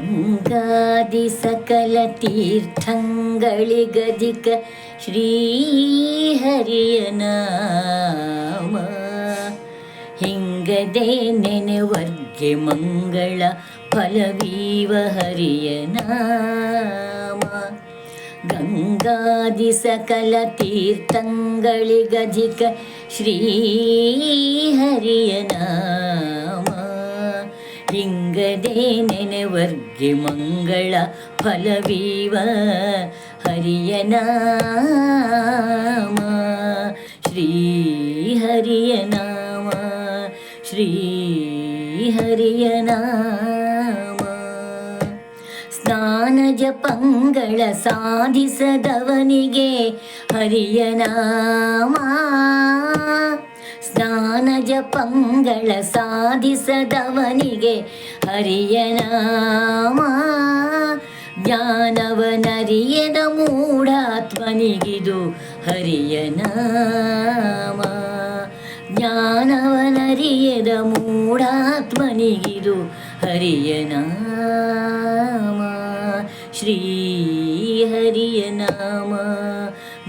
ಗಂಗಾದಿ ಸಕಲ ತೀರ್ಥಂಗಳಿಗಧಿಕ ಶ್ರೀಹರಿಯ ನಾಮ ಹಿಂಗದೆ ನೆನೆವರ್ಗೆ ಮಂಗಳ ಫಲವೀವ ಹರಿಯ ನಾಮ. ಗಂಗಾದಿ ಸಕಲ ತೀರ್ಥಂಗಳಿಗಧಿಕ ಶ್ರೀಹರಿಯ ನಾಮ ಹಿಂಗದೆ ನೆನೆವರ್ಗೆ ಮಂಗಳ ಫಲವೀವ ಹರಿಯ ನಾಮ. ಶ್ರೀ ಹರಿಯ ನಾಮ, ಶ್ರೀ ಹರಿಯ ನಾಮ. ಸ್ನಾನ ಜಪಂಗಳ ಸಾಧಿಸದವನಿಗೆ ಹರಿಯ ನಾಮ. ಸ್ನಾನ ಜಪಂಗಳ ಸಾಧಿಸದವನಿಗೆ ಹರಿಯ ನಾಮ. ಜ್ಞಾನವನರಿಯದ ಮೂಢಾತ್ಮನಿಗಿದು ಹರಿಯ ನಾಮ. ಜ್ಞಾನವನರಿಯದ ಮೂಢಾತ್ಮನಿಗಿದು ಹರಿಯ ನಾಮ. ಶ್ರೀ ಹರಿಯ ನಾಮ.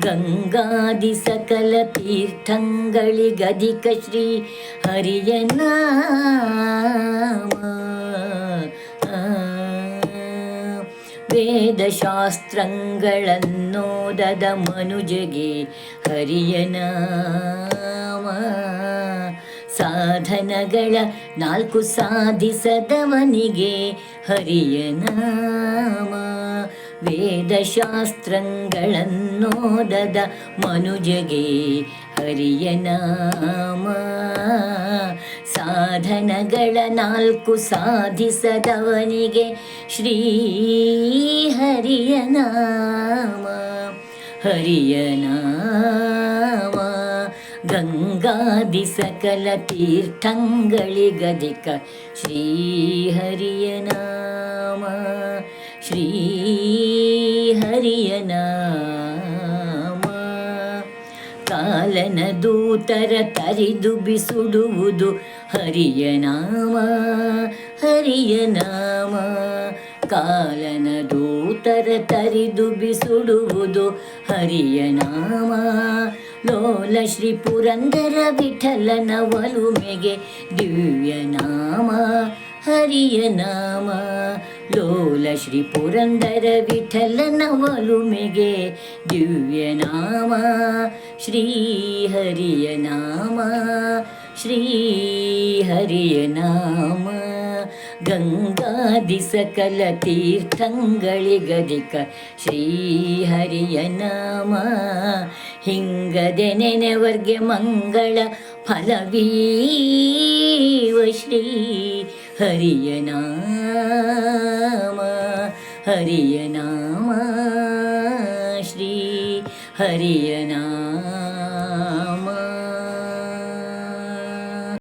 ಗಂಗಾದಿ ಸಕಲ ತೀರ್ಥಂಗಳಿಗಧಿಕ ಶ್ರೀ ಹರಿಯ ನಾಮ. ವೇದಶಾಸ್ತ್ರಗಳನ್ನೋದದ ಮನುಜಗೆ ಹರಿಯ ನಾಮ. ಸಾಧನಗಳ 4 ಸಾಧಿಸದವನಿಗೆ ಹರಿಯ ನಾಮ. ವೇದಶಾಸ್ತ್ರಗಳನ್ನೋದದ ಮನುಜಗೆ ಹರಿಯ ನಾಮ. ಸಾಧನಗಳ 4 ಸಾಧಿಸದವನಿಗೆ ಶ್ರೀ ಹರಿಯ ನಾಮ. ಹರಿಯ ನಾಮ. ಗಂಗಾದಿ ಸಕಲ ತೀರ್ಥಂಗಳಿಗಧಿಕ ಶ್ರೀ ಹರಿಯ ನಾಮ. ಶ್ರೀ ಹರಿಯ ನಾಮ. ಕಾಲನ ದೂತರ ತರಿದು ಬಿಸುಡುವುದು ಹರಿಯ ನಾಮ. ಹರಿಯ ನಾಮ. ಕಾಲನ ದೂತರ ತರಿದು ಬಿಸುಡುವುದು ಹರಿಯ ನಾಮ. ಲೋಲ ಶ್ರೀ ಪುರಂದರ ವಿಠಲನ ಒಲುಮೆಗೆ ದಿವ್ಯ ನಾಮ ಹರಿಯ ನಾಮ. ಲೋಲ ಶ್ರೀ ಪುರಂದರ ವಿಠಲನ ಒಲುಮೆಗೆ ದಿವ್ಯ ನಾಮ. ಶ್ರೀ ಹರಿಯ ನಾಮ. ಶ್ರೀ ಹರಿಯ ನಾಮ. ಗಂಗಾದಿ ಸಕಲ ತೀರ್ಥಂಗಳಿಗಧಿಕ ಶ್ರೀ ಹರಿಯ ನಾಮ. ಹಿಂಗದೆ ನೆನೆವರ್ಗೆ ಮಂಗಳ ಫಲವೀವ ಶ್ರೀ ಹರಿಯ ನಾಮ. ಹರಿಯ ನಾಮ. ಶ್ರೀ ಹರಿಯ ನಾಮ.